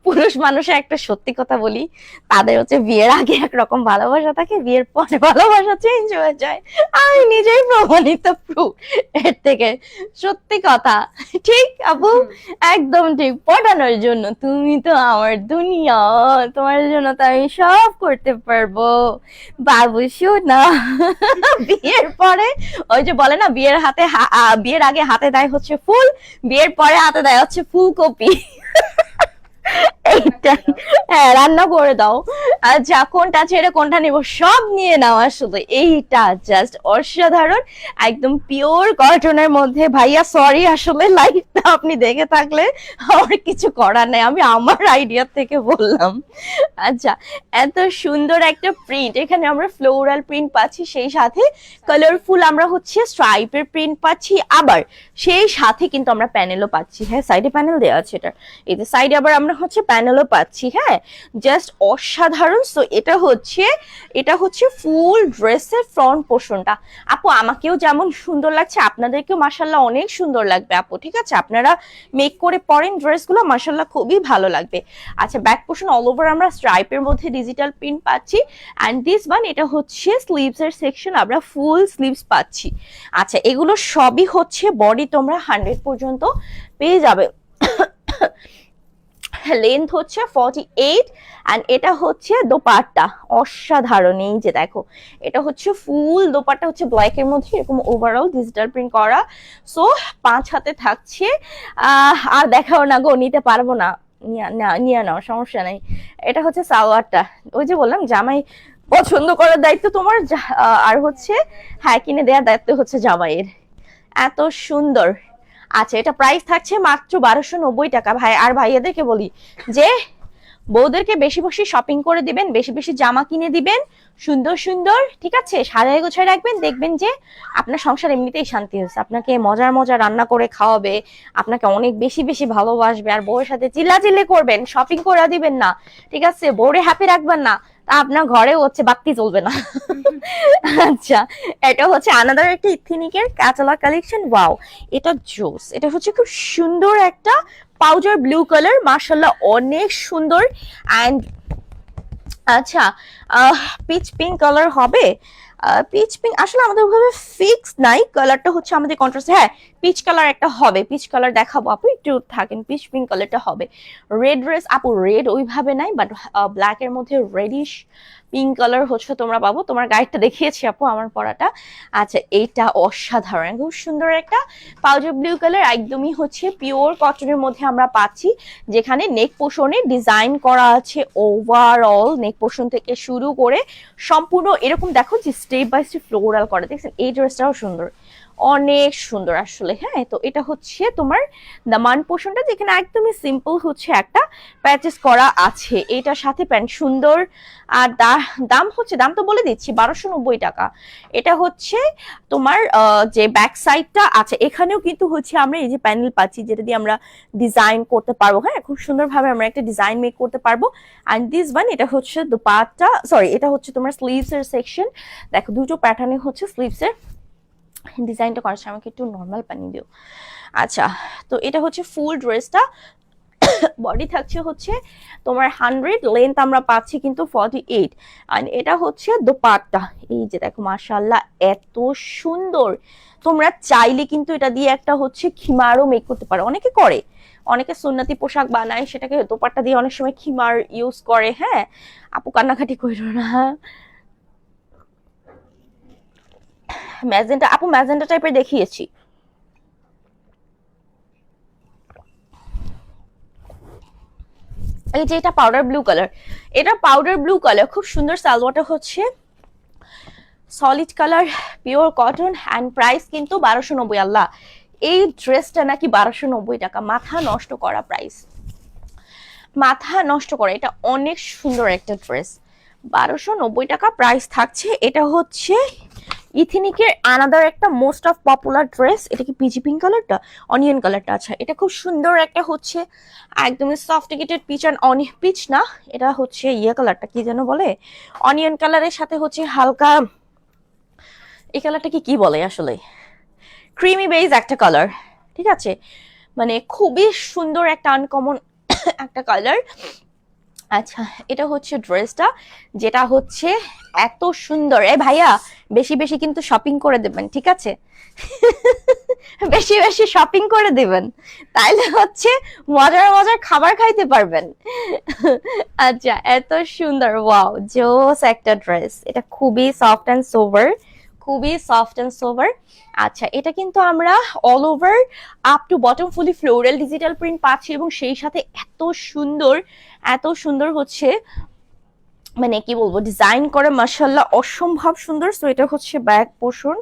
পুরুষ মানুষের একটা সত্যি কথা বলি, তাদের হচ্ছে বিয়ের আগে একরকম ভালোবাসা থাকে, বিয়ের পরে ভালোবাসা চেঞ্জ হয়ে যায়। আমি নিজেই প্রমাণিত প্রুফ এর থেকে, সত্যি কথা। ঠিক আপু, একদম ঠিক। পটানোর জন্য তুমি তো আমার দুনিয়া, তোমার জন্য তো আমি সব করতে পারবো বাবু শোনা। বিয়ের পরে ওই যে বলে না, বিয়ের আগে হাতে দেয় হচ্ছে ফুল, বিয়ের পরে হাতে দেয় হচ্ছে ফুলকপি। এইটাই, হ্যাঁ রান্না করে দাও, আচ্ছা কোনটা ছেড়ে কোনটা নিব, সব নিয়ে নাও আসলে। এইটা জাস্ট অসাধারণ, একদম পিওর কটনের মধ্যে। ভাইয়া সরি, আসলে লাইভটা আপনি দেখে থাকলে আমার কিছু করার নেই, আমি আমার আইডিয়া থেকে বললাম। আচ্ছা এত সুন্দর একটা প্রিন্ট, এখানে আমরা ফ্লোরাল প্রিন্ট পাচ্ছি, সেই সাথে কালারফুল আমরা হচ্ছে স্ট্রাইপের প্রিন্ট পাচ্ছি, আবার সেই সাথে কিন্তু আমরা প্যানেলও পাচ্ছি। হ্যাঁ সাইডে প্যানেল দেওয়া আছে, এটা এই যে সাইডে আবার আমরা হচ্ছে প্যানেলও পাচ্ছি। হ্যাঁ জাস্ট অসাধারণ। সো এটা হচ্ছে ফুল ড্রেসের ফ্রন্ট পোর্শনটা। আপু আমাকেও যেমন সুন্দর লাগছে, আপনাদেরকেও মাশাল্লাহ অনেক সুন্দর লাগবে আপু, ঠিক আছে? আপনারা মেক করে পরেন ড্রেসগুলো, মাশাল্লাহ খুবই ভালো লাগবে। আচ্ছা ব্যাক পোর্শন অল ওভার আমরা স্ট্রাইপের মধ্যে ডিজিটাল প্রিন্ট পাচ্ছি, অ্যান্ড দিস ওয়ান এটা হচ্ছে স্লিভস এর সেকশন, আমরা ফুল স্লিভস পাচ্ছি। আচ্ছা এগুলো সবই হচ্ছে বডি তোমরা 100 পর্যন্ত পেয়ে যাবে। লেন্থ হচ্ছে 48, অ্যান্ড এটা হচ্ছে দোপাট্টা, অসাধারণ। এই যে দেখো এটা হচ্ছে ফুল দোপাট্টা, হচ্ছে ব্ল্যাক এর মধ্যে এরকম ওভারঅল ডিজিটাল প্রিন্ট করা। সো 5 হাতে থাকছে। আর দেখাও না গো, নিতে পারবো না, নিয়ে নাও সমস্যা নেই। এটা হচ্ছে সালোয়ারটা, ওই যে বললাম জামাই পছন্দ করার দায়িত্ব তোমার, আর হচ্ছে হ্যাঁ কিনে দেওয়ার দায়িত্ব হচ্ছে জামাইয়ের। এত সুন্দর। আচ্ছা এটা প্রাইস থাকছে মাত্র 1290 টাকা। ভাই আর ভাইয়াদেরকে বলি যে বউদেরকে বেশি বেশি শপিং করে দিবেন, বেশি বেশি জামা কিনে দিবেন, সুন্দর সুন্দর, ঠিক আছে, সাজায় গোছায় রাখবেন, দেখবেন যে আপনার সংসার এমনিতেই শান্তি হচ্ছে। আপনাকে মজার মজার রান্না করে খাওয়াবে, আপনাকে অনেক বেশি বেশি ভালোবাসবে। আর বউয়ের সাথে চিল্লাচিল্লি করবেন, শপিং করে দিবেন না, ঠিক আছে, বউরে হ্যাপি রাখবেন না, তা আপনার ঘরে হচ্ছে বাতি চলবে না। আচ্ছা, এটা হচ্ছে আনাদার একটা ইথনিকের ক্যাটালগ কালেকশন। ওয়াও, এটা জোস, এটা হচ্ছে খুব সুন্দর একটা পাউডার ব্লু কালার, মাশাআল্লাহ অনেক সুন্দর। এন্ড আচ্ছা, পিচ পিঙ্ক কালার হবে। পিচ পিঙ্ক আসলে আমাদের ওইভাবে ফিক্স নাই, কালারটা হচ্ছে আমাদের কন্ট্রাস্ট। হ্যাঁ, পিচ কালার একটা হবে, পিচ কালার দেখাবো আপু, একটু থাকেন, পিচ পিঙ্ক কালারটা হবে। রেড ড্রেস আপু, রেড ওইভাবে নাই, বাট ব্ল্যাক এর মধ্যে রেডিশ পিঙ্ক কালার হচ্ছে তোমরা পাবো। তোমার গাইডটা দেখিয়েছি আপু আমার পরাটা। আচ্ছা, এইটা অসাধারণ, খুব সুন্দর একটা পাউডার ব্লু কালার, একদমই হচ্ছে পিওর কটনের মধ্যে আমরা পাচ্ছি, যেখানে নেক পোর্শনে ডিজাইন করা আছে। ওভারঅল নেক পোর্শন থেকে শুরু করে সম্পূর্ণ এরকম দেখো যে স্টেপ বাই স্টেপ ফ্লোরাল করা, দেখছেন? এই ড্রেসটাও সুন্দর, অনেক সুন্দর আসলে। হ্যাঁ, তো এটা হচ্ছে তোমার দামান পোর্শনটা, যেখানে একদমই সিম্পল হচ্ছে একটা প্যাচেস করা আছে, এটার সাথে প্যান্ট সুন্দর। আর দাম হচ্ছে, দাম তো বলে দিচ্ছি, 1290 টাকা। এটা হচ্ছে তোমার যে ব্যাক সাইডটা আছে, এখানেও কিন্তু হচ্ছে আমরা এই যে প্যানেল পাচ্ছি, যেটা দিয়ে আমরা ডিজাইন করতে পারবো। হ্যাঁ, খুব সুন্দরভাবে আমরা একটা ডিজাইন মেক করতে পারবো। অ্যান্ড দিস ওয়ান, এটা হচ্ছে দুপাট্টা, সরি, এটা হচ্ছে তোমার স্লিভস এর সেকশন। দেখো দুটো প্যাটার্নে হচ্ছে স্লিভস এর ডিজাইনটা করেছে। আমাকে একটু নর্মাল পানি দিও। আচ্ছা, তো এটা হচ্ছে ফুল ড্রেসটা, বডি থাকছে হচ্ছে তোমার 100, লেন্থ আমরা পাচ্ছি কিন্তু 48। আর এটা হচ্ছে দোপাট্টা, এই যে দেখো মাশাআল্লাহ এত সুন্দর। তোমরা চাইলে কিন্তু এটা দিয়ে একটা হচ্ছে খিমারও মেক করতে পারো, অনেকে করে, অনেকে সুন্নতি পোশাক বানায়, সেটাকে দোপাট্টা দিয়ে অনেক সময় খিমার ইউজ করে। হ্যাঁ আপু, কান্নাকাটি করো না। ম্যাজেন্টা আপু, ম্যাজেন্টা টাইপের দেখিয়েছি। এই যে এটা পাউডার ব্লু কালার, এটা পাউডার ব্লু কালার, খুব সুন্দর। সালোয়ারটা হচ্ছে solid colour, pure cotton, and price কিন্তু 1290। আল্লাহ, এই ড্রেসটা নাকি 1290 টাকা, মাথা নষ্ট করা প্রাইস, মাথা নষ্ট করা। এটা অনেক সুন্দর একটা ড্রেস, 1290 টাকা প্রাইস থাকছে। এটা হচ্ছে ইথিনিকের আনাদার একটা মোস্ট অফ পপুলার ড্রেস। এটা কি পিচি পিঙ্ক কালারটা, অনিয়ন কালারটা? আচ্ছা, এটা খুব সুন্দর একটা হচ্ছে একদমই সফটিকেটেড পিচ, আর পিচ না, এটা হচ্ছে ইয়ে কালারটা কি যেন বলে, অনিয়ন কালারের সাথে হচ্ছে হালকা, এই কালারটাকে কি বলে আসলে, ক্রিমি বেজ একটা কালার, ঠিক আছে, মানে খুবই সুন্দর একটা আনকমন একটা কালার। আচ্ছা, এটা হচ্ছে ড্রেসটা, যেটা হচ্ছে এত সুন্দর। এ ভাইয়া, বেশি বেশি কিন্তু শপিং করে দেবেন, ঠিক আছে? বেশি বেশি শপিং করে দিবেন, তাইলে হচ্ছে মজার মজার খাবার খাইতে পারবেন। আচ্ছা, এত সুন্দর, ওয়াও, জোস একটা ড্রেস। এটা খুবই সফট অ্যান্ড সোভার, খুবই সফট অ্যান্ড সোভার। আচ্ছা, এটা কিন্তু আমরা all over up to bottom fully floral digital print পাচ্ছি, এবং সেই সাথে এত সুন্দর, এত সুন্দর হচ্ছে, মানে কি বলবো, ডিজাইন করে মাশাআল্লাহ অসম্ভব সুন্দর। সো এটা হচ্ছে ব্যাক পোর্শন,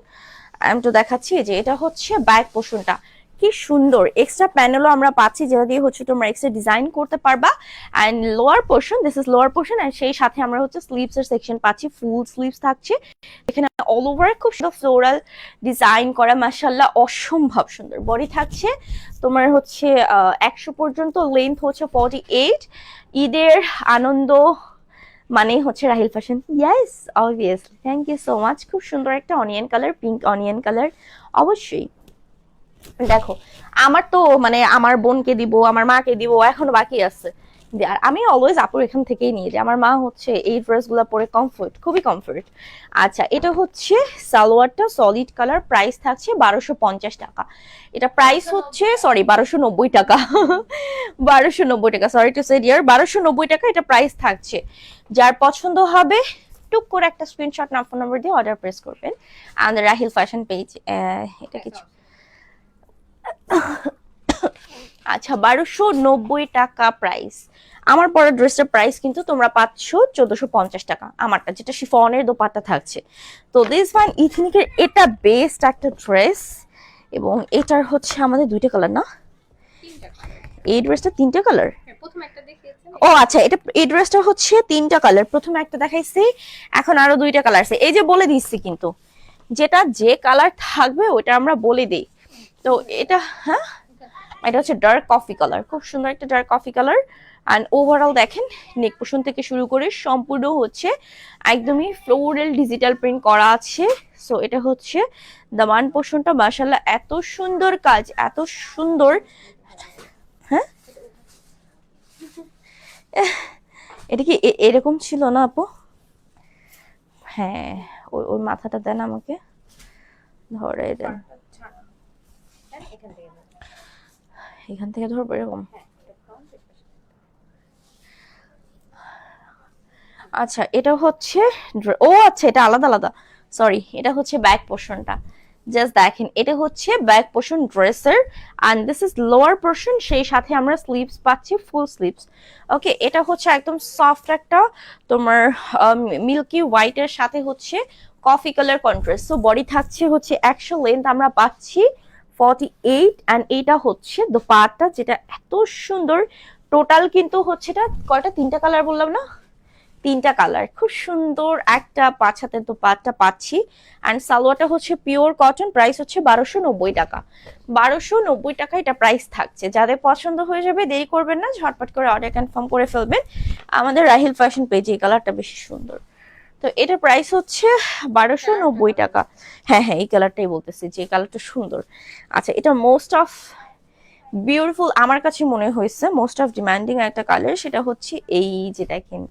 আমি তো দেখাচ্ছি যে এটা হচ্ছে ব্যাক পোর্শনটা, কি সুন্দর। এক্সট্রা প্যানেলও আমরা পাচ্ছি, যেটা দিয়ে হচ্ছে তোমরা এক্সট্রা ডিজাইন করতে পারবা। And lower portion, this is lower portion, and সেই সাথে আমরা হচ্ছে স্লিভস এর সেকশন পাচ্ছি, ফুল স্লিভস থাকছে এখানে অল ওভার, খুব সুন্দর ফ্লোরাল ডিজাইন করা, মাশাআল্লাহ অসম্ভব সুন্দর। বডি থাকছে তোমার হচ্ছে 100 পর্যন্ত, লেন্থ হচ্ছে 48। ঈদের আনন্দ মানে হচ্ছে Rahil fashion, yes obviously, thank you so much. খুব সুন্দর একটা onion colour, pink onion colour, অবশ্যই। দেখো, আমার তো মানে আমার বোনকে দিব, আমার মাকে দিব, এখনো বাকি আছে। আর আমি অলওয়েজ আপুর এখান থেকেই নিয়ে যাই, আমার মা হচ্ছে এই ড্রেসগুলো পরে কমফোর্ট, খুবই কমফোর্ট। আচ্ছা, এটা হচ্ছে সালোয়ারটা, সলিড কালার, প্রাইস থাকছে 1250 টাকা। এটা প্রাইস হচ্ছে, সরি, 1290 টাকা। 1290 টাকা, সরি টু সে ডিয়ার, 1290 টাকা এটা প্রাইস থাকছে। যার পছন্দ হবে টুক করে একটা স্ক্রিনশট না ফোন নাম্বার দিয়ে অর্ডার প্রেস করবেন আমাদের রাহিল ফ্যাশন পেজ। এটা কিছু আচ্ছা, 1290 টাকা প্রাইস। আমার পরে ড্রেসের প্রাইস কিন্তু তোমরা পাচ্ছ 1450 টাকা, আমারটা যেটা শিফনের দোপাট্টা থাকছে। তো দিস ওয়ান ইথনিকের, এটা বেস্ট একটা ড্রেস, এবং এটার হচ্ছে আমাদের দুইটা কালার না, এই ড্রেসটা তিনটা কালার, ও আচ্ছা, এটা এই ড্রেসটা হচ্ছে 3টা কালার, প্রথমে একটা দেখাইছি, এখন আরো 2টা কালার আছে। এই যে বলে দিচ্ছি কিন্তু, যেটা যে কালার থাকবে ওটা আমরা বলে দিই। তো এটা, হ্যাঁ এটা হচ্ছে ডার্ক কফি কালার, খুব সুন্দর একটা dark coffee colour. And overall দেখেন নেক পোর্শন থেকে শুরু করে সম্পূর্ণ হচ্ছে একদমই ফ্লোরাল ডিজিটাল প্রিন্ট করা আছে। সো এটা হচ্ছে দামান পোর্শনটা, মাশাআল্লাহ এত সুন্দর কাজ, এত সুন্দর। হ্যাঁ এটা কি এরকম ছিল না আপু? হ্যাঁ, ওই মাথাটা দেন আমাকে, ধরে দেন, এখান থেকে ধরবো এরকম। আচ্ছা এটা হচ্ছে ও আচ্ছা, এটা আলাদা আলাদা, সরি, এটা হচ্ছে ব্যাক পোর্শনটা। জাস্ট দেখেন এটা হচ্ছে ব্যাক পোর্শন ড্রেসের, and this is lower portion, সেই সাথে আমরা স্লিভস পাচ্ছি, ফুল স্লিভস। ওকে, এটা হচ্ছে একদম সফট একটা তোমার মিল্কি হোয়াইটের সাথে হচ্ছে coffee colour contrast. So body থাকছে হচ্ছে 100, লেন্থ আমরা পাচ্ছি 48, এন্ড এইটা হচ্ছে দোপাট্টা, যেটা এত সুন্দর। টোটাল কিন্তু হচ্ছে এটা কয়টা, 3টা কালার বললাম না, 3টা কালার, খুব সুন্দর একটা 5 হাতের দোপাট্টা পাচ্ছি। অ্যান্ড সালোয়ারটা হচ্ছে পিওর কটন, প্রাইস হচ্ছে 1290 টাকা। 1290 টাকা এটা প্রাইস থাকছে। যাদের পছন্দ হয়ে যাবে দেরি করবেন না, ঝটপট করে অর্ডার কনফার্ম করে ফেলবেন। আমাদের রাহিল ফ্যাশন পেজে এই কালারটা বেশি সুন্দর। তো এটার প্রাইস হচ্ছে 1290 টাকা। হ্যাঁ হ্যাঁ, এই কালারটাই বলতেছি, যে কালারটা সুন্দর। আচ্ছা, এটা মোস্ট অফ বিউটিফুল আমার কাছে মনে হয়েছে, মোস্ট অফ ডিমান্ডিং একটা কালার, সেটা হচ্ছে এই যে দেখেন,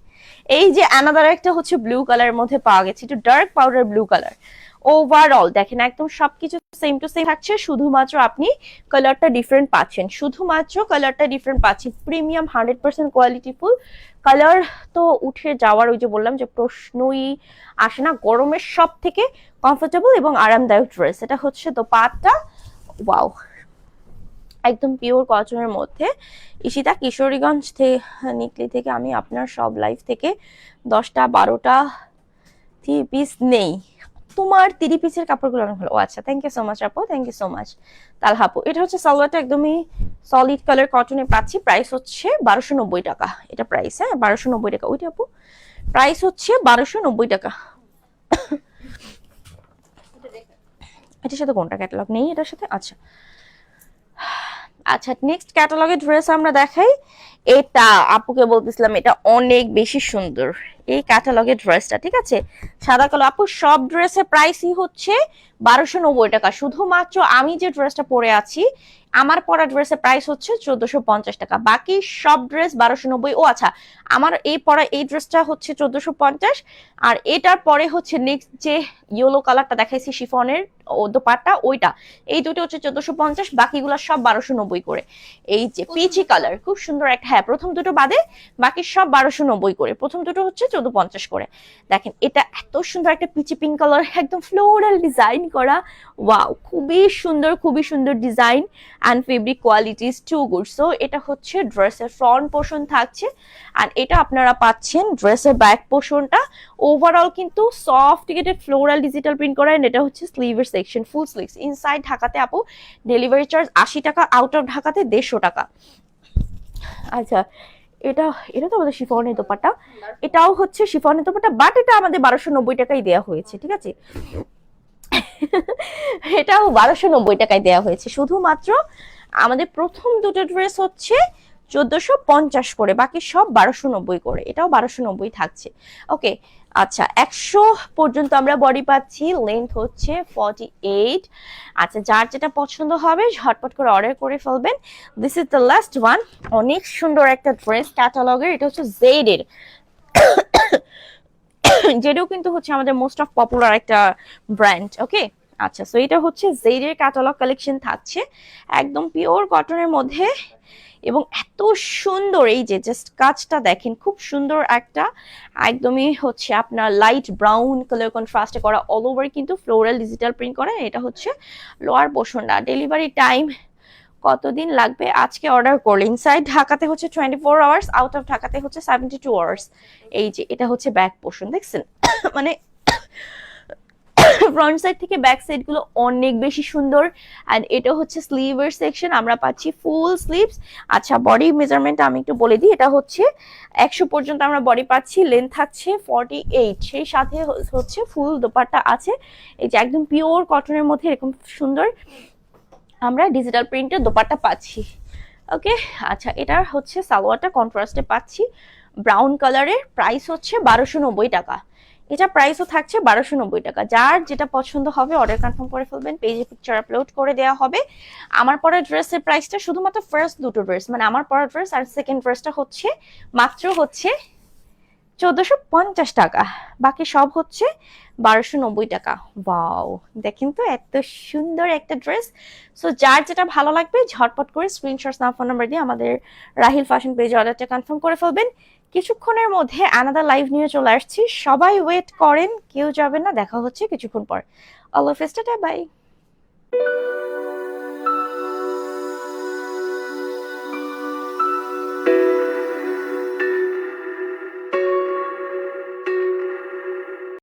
এই যে অ্যানাদার একটা হচ্ছে ব্লু কালারের মধ্যে পাওয়া গেছে, একটু dark powder blue colour. Overall দেখেন একদম সবকিছু সেম টু সেম থাকছে, শুধুমাত্র আপনি কালারটা ডিফারেন্ট পাচ্ছেন, শুধুমাত্র কালারটা ডিফারেন্ট পাচ্ছেন। প্রিমিয়াম 100% কোয়ালিটিফুল কালার তো উঠে যাওয়ার, ওই যে বললাম যে প্রশ্নই আসে না, গরমের সব থেকে কমফোর্টেবল এবং আরামদায়ক ড্রেস। এটা হচ্ছে দোপাট্টা, ওয়াও, একদম পিওর কটনের মধ্যে। ঈশিতা কিশোরীগঞ্জ নিকলি থেকে আমি আপনার সব লাইভ থেকে 10টা 12টা 3 পিস নেই, তোমার 3 পিসের কাপড়গুলো অনেক ভালো। ও আচ্ছা, থ্যাংক ইউ সো মাচ আপু, থ্যাংক ইউ সো মাচ তালহা আপু। এটা হচ্ছে সালোয়ারটা একদমই সলিড কালার কটনে পাচ্ছি, প্রাইস হচ্ছে 1290 টাকা। এটা প্রাইস, হ্যাঁ 1290 টাকা। ওইটা আপু প্রাইস হচ্ছে 1290 টাকা। এটার সাথে কোনটা ক্যাটালগ নেই এটার সাথে? আচ্ছা আচ্ছা, নেক্সট ক্যাটালগের ড্রেস আমরা দেখাই। এটা আপুকে বলতেছিলাম, এটা অনেক বেশি সুন্দর এই ক্যাটালগের ড্রেসটা, ঠিক আছে, সাদা কালো। আপু সব ড্রেসের প্রাইসই হচ্ছে 1290 টাকা। শুধুমাত্র আমি যে ড্রেসটা পরে আছি, আমার পরা ড্রেসের প্রাইস হচ্ছে 1450 টাকা, বাকি সব ড্রেস 1290। ও আচ্ছা, আমার এই পরা এই ড্রেসটা হচ্ছে 1450, আর এটার পরে হচ্ছে নেক্সট যে ইয়েলো কালারটা দেখাইছি শিফনের ও দোপাট্টা, ওইটা, এই দুটো হচ্ছে 1450, বাকিগুলো সব 1290 করে। এই যে পিচি কালার খুব সুন্দর একটা, হ্যাঁ প্রথম দুটো বাদে বাকি সব 1290 করে, প্রথম দুটো হচ্ছে 1450 করে। দেখেন এটা এত সুন্দর একটা পিচি পিঙ্ক কালার, একদম ফ্লোরাল ডিজাইন করা, ওয়াও, খুবই সুন্দর, খুবই সুন্দর design and fabric quality is too good. So এটা হচ্ছে ড্রেসের ফ্রন্ট পোর্শন থাকছে, অ্যান্ড এটা আপনারা পাচ্ছেন ড্রেসের ব্যাক পোর্শনটা। ওভারঅল কিন্তু soft ticketed floral digital print করা, এন্ড এটা হচ্ছে স্লিভের সেকশন, ফুল স্লিভস। ইনসাইড ঢাকাতে আপু ডেলিভারি চার্জ 80 টাকা, আউট অফ ঢাকাতে 150 টাকা। আচ্ছা, এটা এটা তো আমাদের শিফনের দোপাট্টা, এটাও হচ্ছে শিফনের দোপাট্টা, বাট এটা আমাদের 1290 টাকাই দেওয়া হয়েছে, ঠিক আছে, এটাও 1290 টাকায় দেওয়া হয়েছে। শুধুমাত্র আমাদের প্রথম দুটো ড্রেস হচ্ছে 1450 করে, বাকি সব 1290 করে, এটাও 1290 থাকছে। ওকে, আচ্ছা 100 পর্যন্ত আমরা বডি পাচ্ছি, লেন্থ হচ্ছে 48। আচ্ছা, যার যেটা পছন্দ হবে ঝটপট করে অর্ডার করে ফেলবেন। This is the last one, অনেক সুন্দর একটা ড্রেস ক্যাটালগের, এটা হচ্ছে জেড এর। জেডও কিন্তু হচ্ছে আমাদের মোস্ট অফ পপুলার একটা ব্র্যান্ড। ওকে, আচ্ছা, সো এটা হচ্ছে জেড এর ক্যাটালগ কালেকশন থাকছে, একদম পিওর কটনের মধ্যে, এবং এত সুন্দর, এই যে জাস্ট কাজটা দেখেন, খুব সুন্দর একটা, একদমই হচ্ছে আপনার লাইট ব্রাউন কালার কন্ট্রাস্টে করা, অল ওভার কিন্তু ফ্লোরাল ডিজিটাল প্রিন্ট করা। এটা হচ্ছে লোয়ার পোর্শনটা। ডেলিভারি টাইম কতদিন লাগবে? আজকে অর্ডার করলে ইনসাইড ঢাকাতে হচ্ছে 24 আওয়ার্স, আউট অফ ঢাকাতে হচ্ছে 72 আওয়ার্স। এই যে এটা হচ্ছে ব্যাক পোর্শন, দেখছেন মানে ফ্রন্ট সাইড থেকে ব্যাক সাইড গুলো অনেক বেশি সুন্দর। এন্ড এটা হচ্ছে স্লিভের সেকশন, আমরা পাচ্ছি ফুল স্লিভস। আচ্ছা বডি মেজারমেন্ট আমি একটু বলে দিই, এটা হচ্ছে 100 পর্যন্ত আমরা বডি পাচ্ছি, লেন্থ থাকছে 48, সেই সাথে হচ্ছে ফুল দোপাট্টা আছে। এই যে একদম পিওর কটনের মধ্যে এরকম সুন্দর আমরা ডিজিটাল প্রিন্টের দোপাট্টা পাচ্ছি। ওকে, আচ্ছা এটার হচ্ছে সালোয়ারটা কন্ট্রাস্টে পাচ্ছি ব্রাউন কালারের, প্রাইস হচ্ছে 1290 টাকা। এটা প্রাইসও থাকছে 1290 টাকা। যার যেটা পছন্দ হবে অর্ডার কনফার্ম করে ফেলবেন, পেজে পিকচার আপলোড করে দেওয়া হবে। আমার পরা ড্রেসের প্রাইসটা শুধুমাত্র ফার্স্ট দুটো ড্রেস, মানে আমার পরা ড্রেস আর সেকেন্ড ড্রেসটা হচ্ছে মাত্র হচ্ছে 1450 টাকা, বাকি সব হচ্ছে 1290 টাকা। ওয়াও, দেখেন তো এত সুন্দর একটা ড্রেস। সো যার যেটা ভালো লাগবে ঝটপট করে স্ক্রিনশট না ফোন নাম্বার দিয়ে আমাদের রাহিল ফ্যাশন পেজে অর্ডারটা কনফার্ম করে ফেলবেন। কিছুক্ষণের মধ্যে আনাদার লাইভ নিয়ে চলে আসছি, সবাই ওয়েট করেন, কেউ যাবেন না, দেখা হচ্ছে কিছুক্ষণ পর। আল্লাহ হাফেজ, টাটা বাই।